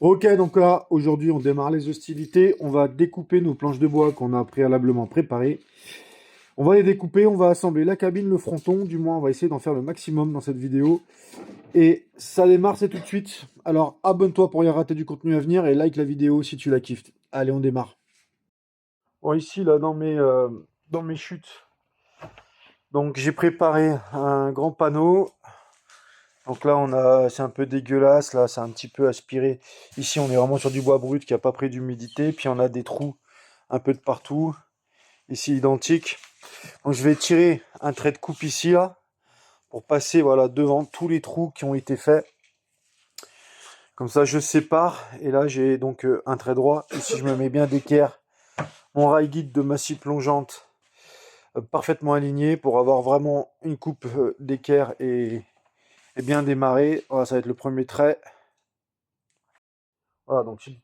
Ok, donc là, aujourd'hui, on démarre les hostilités. On va découper nos planches de bois qu'on a préalablement préparées. On va les découper, on va assembler la cabine, le fronton. Du moins, on va essayer d'en faire le maximum dans cette vidéo. Et ça démarre, c'est tout de suite. Alors, abonne-toi pour rien rater du contenu à venir et like la vidéo si tu la kiffes. Allez, on démarre. Bon, ici, là, dans mes chutes, donc j'ai préparé un grand panneau. Donc là, c'est un peu dégueulasse, là, c'est un petit peu aspiré. Ici, on est vraiment sur du bois brut qui n'a pas pris d'humidité. Puis on a des trous un peu de partout. Ici, identique. Donc je vais tirer un trait de coupe ici, là, pour passer, voilà, devant tous les trous qui ont été faits. Comme ça, je sépare. Et là, j'ai donc un trait droit. Ici, je me mets bien d'équerre. Mon rail guide de massue plongeante parfaitement aligné pour avoir vraiment une coupe d'équerre et bien démarrer. Voilà, ça va être le premier trait. Voilà, donc si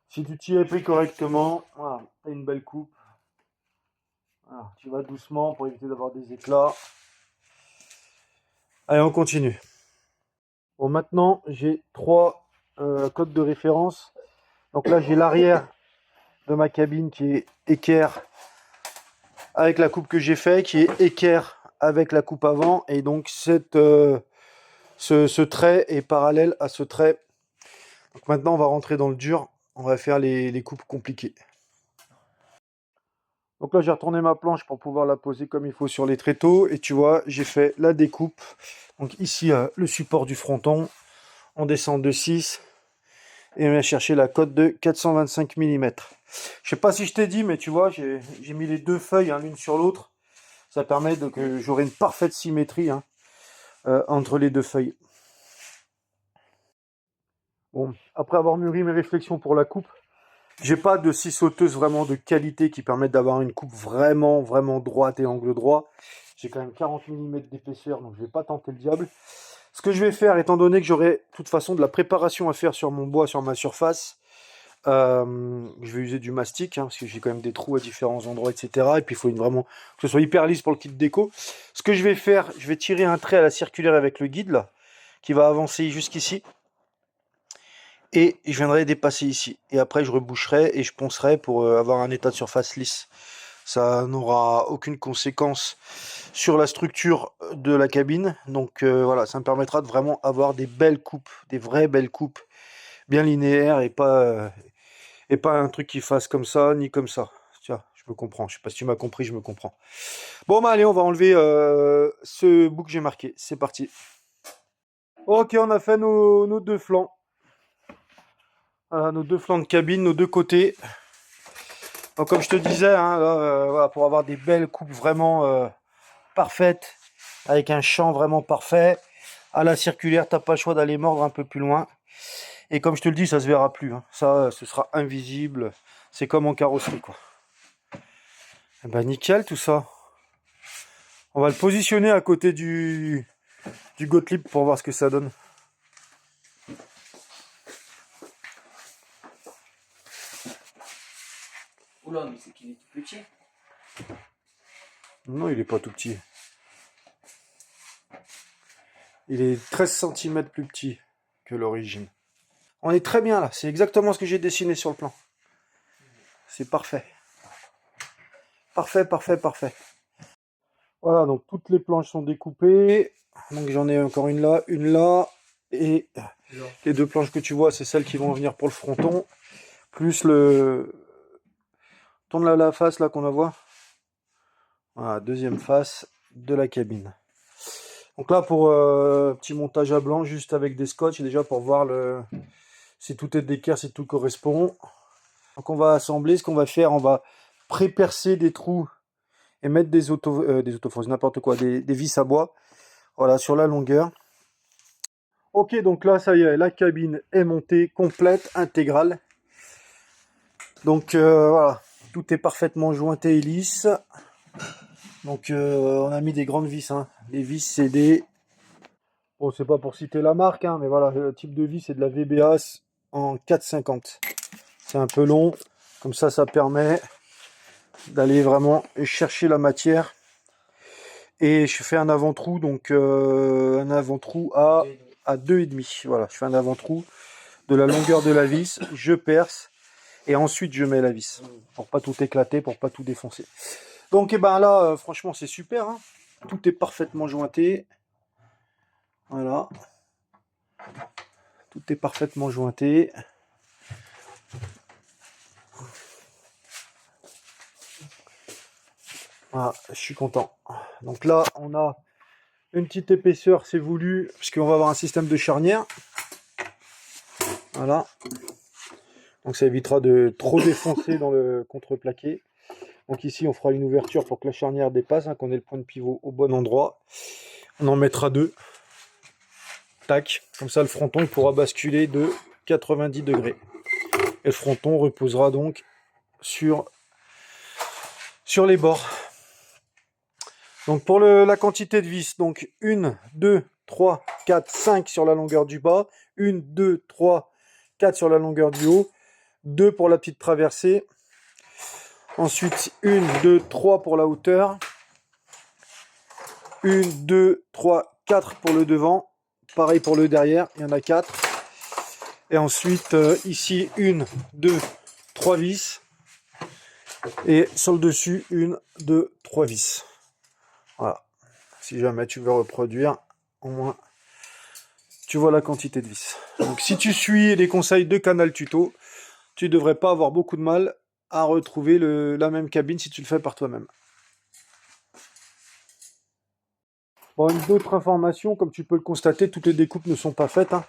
tu t'y es pris correctement, voilà, tu as une belle coupe. Voilà, tu vas doucement pour éviter d'avoir des éclats. Allez, on continue. Bon, maintenant, j'ai trois codes de référence. Donc là, j'ai l'arrière de ma cabine qui est équerre avec la coupe que j'ai fait, qui est équerre avec la coupe avant. Et donc, ce trait est parallèle à ce trait. Donc maintenant, on va rentrer dans le dur. On va faire les coupes compliquées. Donc là, j'ai retourné ma planche pour pouvoir la poser comme il faut sur les tréteaux. Et tu vois, j'ai fait la découpe. Donc ici, le support du fronton. On descend de 6. Et on vient chercher la cote de 425 mm. Je sais pas si je t'ai dit, mais tu vois, j'ai mis les deux feuilles l'une sur l'autre. Ça permet que j'aurai une parfaite symétrie entre les deux feuilles. Bon, après avoir mûri mes réflexions pour la coupe, j'ai pas de scie sauteuse vraiment de qualité qui permette d'avoir une coupe vraiment, vraiment droite et angle droit. J'ai quand même 40 mm d'épaisseur, donc je vais pas tenter le diable. Ce que je vais faire, étant donné que j'aurai de toute façon de la préparation à faire sur mon bois, sur ma surface, je vais user du mastic, parce que j'ai quand même des trous à différents endroits, etc. Et puis il faut vraiment que ce soit hyper lisse pour le kit déco. Ce que je vais faire, je vais tirer un trait à la circulaire avec le guide, là, qui va avancer jusqu'ici. Et je viendrai dépasser ici. Et après, je reboucherai et je poncerai pour avoir un état de surface lisse. Ça n'aura aucune conséquence sur la structure de la cabine. Donc voilà, ça me permettra de vraiment avoir des belles coupes, des vraies belles coupes, bien linéaires et pas un truc qui fasse comme ça, ni comme ça. Tiens, je me comprends. Je sais pas si tu m'as compris, je me comprends. Bon, bah allez, on va enlever ce bout que j'ai marqué. C'est parti. Ok, on a fait nos deux flancs. Voilà, nos deux flancs de cabine, nos deux côtés. Donc comme je te disais, là, voilà, pour avoir des belles coupes vraiment parfaites, avec un champ vraiment parfait, à la circulaire, t'as pas le choix d'aller mordre un peu plus loin. Et comme je te le dis, ça se verra plus. Ça, ce sera invisible. C'est comme en carrosserie, quoi. Et ben nickel tout ça. On va le positionner à côté du Gottlieb pour voir ce que ça donne. Oula, mais c'est qu'il est tout petit. Non, il est pas tout petit. Il est 13 cm plus petit que l'origine. On est très bien là, c'est exactement ce que j'ai dessiné sur le plan. C'est parfait. Parfait, parfait, parfait. Voilà, donc toutes les planches sont découpées. Donc j'en ai encore une là, et les deux planches que tu vois, c'est celles qui vont venir pour le fronton. Plus le... Tourne la face là qu'on va voir. Voilà, deuxième face de la cabine. Donc là, pour petit montage à blanc, juste avec des scotch, déjà pour voir si tout est d'équerre, si tout correspond. Donc on va assembler, ce qu'on va faire, on va pré-percer des trous et mettre des autofoses, n'importe quoi, des vis à bois, voilà, sur la longueur. Ok, donc là, ça y est, la cabine est montée, complète, intégrale. Donc voilà, tout est parfaitement jointé et lisse. Donc on a mis des grandes vis, les vis c'est des... Bon, c'est pas pour citer la marque, mais voilà, le type de vis c'est de la VBA en 4,50. C'est un peu long, comme ça permet d'aller vraiment chercher la matière. Et je fais un avant-trou, donc un avant-trou à 2,5. Voilà, je fais un avant-trou de la longueur de la vis, je perce et ensuite je mets la vis pour pas tout éclater, pour pas tout défoncer. Donc et ben là, franchement c'est super, hein. Tout est parfaitement jointé. Voilà. Tout est parfaitement jointé. Voilà, je suis content. Donc là, on a une petite épaisseur, c'est voulu, parce qu'on va avoir un système de charnière. Voilà. Donc ça évitera de trop défoncer dans le contreplaqué. Donc ici, on fera une ouverture pour que la charnière dépasse, hein, qu'on ait le point de pivot au bon endroit. On en mettra 2. Tac. Comme ça, le fronton il pourra basculer de 90 degrés. Et le fronton reposera donc sur les bords. Donc pour la quantité de vis, donc 1, 2, 3, 4, 5 sur la longueur du bas, 1, 2, 3, 4 sur la longueur du haut, 2 pour la petite traversée, ensuite 1, 2, 3 pour la hauteur, 1, 2, 3, 4 pour le devant, pareil pour le derrière, il y en a 4, et ensuite ici 1, 2, 3 vis, et sur le dessus 1, 2, 3 vis. Voilà, si jamais tu veux reproduire, au moins tu vois la quantité de vis. Donc si tu suis les conseils de Canal Tuto, tu devrais pas avoir beaucoup de mal à retrouver la même cabine si tu le fais par toi-même. Bon, une autre information, comme tu peux le constater, toutes les découpes ne sont pas faites, hein.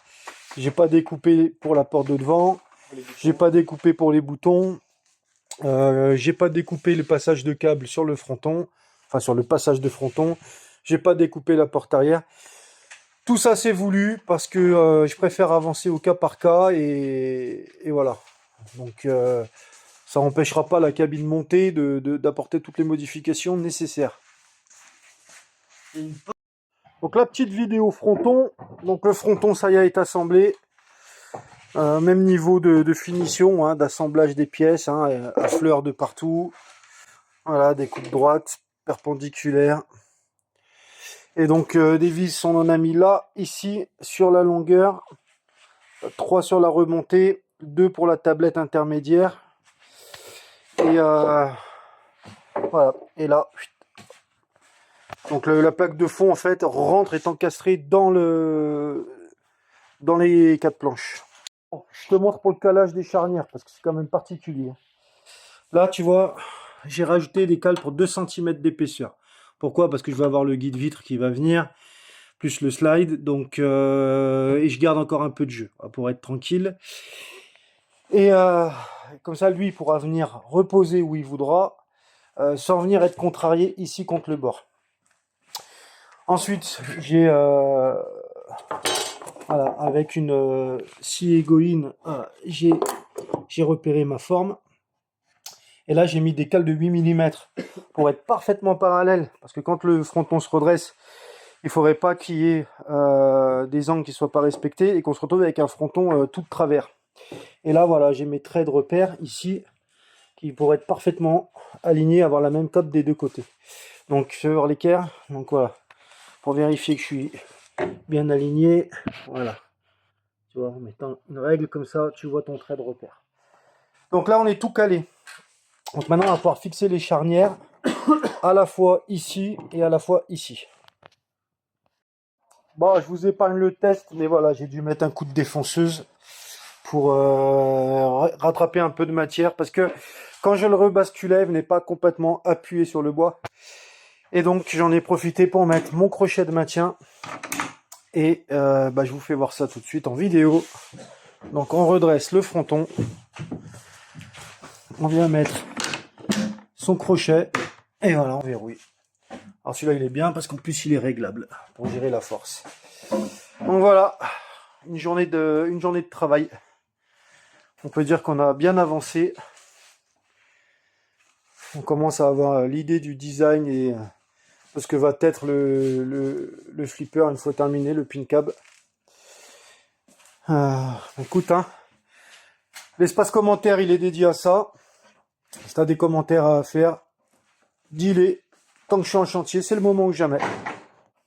J'ai pas découpé pour la porte de devant, j'ai pas découpé pour les boutons, j'ai pas découpé le passage de câble sur le fronton, enfin sur le passage de fronton, j'ai pas découpé la porte arrière. Tout ça c'est voulu parce que je préfère avancer au cas par cas et voilà. Donc ça n'empêchera pas la cabine montée d'apporter toutes les modifications nécessaires. Donc la petite vidéo fronton, donc le fronton ça y est assemblé. Même niveau de finition, hein, d'assemblage des pièces, hein, à fleurs de partout. Voilà, des coupes droites, perpendiculaires. Et donc des vis, on en a mis là, ici, sur la longueur. 3 sur la remontée, 2 pour la tablette intermédiaire. Et voilà, et là. Donc la plaque de fond, en fait, rentre, est encastrée dans les 4 planches. Bon, je te montre pour le calage des charnières, parce que c'est quand même particulier. Là, tu vois, j'ai rajouté des cales pour 2 cm d'épaisseur. Pourquoi? Parce que je vais avoir le guide vitre qui va venir, plus le slide, donc et je garde encore un peu de jeu, pour être tranquille. Et comme ça, lui, il pourra venir reposer où il voudra, sans venir être contrarié ici contre le bord. Ensuite, j'ai voilà, avec une scie égoïne, j'ai repéré ma forme. Et là, j'ai mis des cales de 8 mm pour être parfaitement parallèle. Parce que quand le fronton se redresse, il ne faudrait pas qu'il y ait des angles qui ne soient pas respectés et qu'on se retrouve avec un fronton tout de travers. Et là, voilà, j'ai mes traits de repère ici qui pourraient être parfaitement alignés, avoir la même cote des deux côtés. Donc, sur l'équerre, donc voilà, pour vérifier que je suis bien aligné, voilà. Tu vois, en mettant une règle comme ça, tu vois ton trait de repère. Donc là, on est tout calé. Donc maintenant, on va pouvoir fixer les charnières à la fois ici et à la fois ici. Bon, je vous épargne le test, mais voilà, j'ai dû mettre un coup de défonceuse pour rattraper un peu de matière, parce que quand je le rebasculais, il venait pas complètement appuyé sur le bois. Et donc, j'en ai profité pour mettre mon crochet de maintien. Et je vous fais voir ça tout de suite en vidéo. Donc, on redresse le fronton. On vient mettre son crochet. Et voilà, on verrouille. Alors celui-là, il est bien parce qu'en plus, il est réglable pour gérer la force. Donc voilà, une journée de travail. On peut dire qu'on a bien avancé. On commence à avoir l'idée du design et de ce que va être le flipper une fois terminé, le pin cab. Écoute, hein, l'espace commentaire, il est dédié à ça. Si tu as des commentaires à faire, dis-les. Tant que je suis en chantier, c'est le moment ou jamais.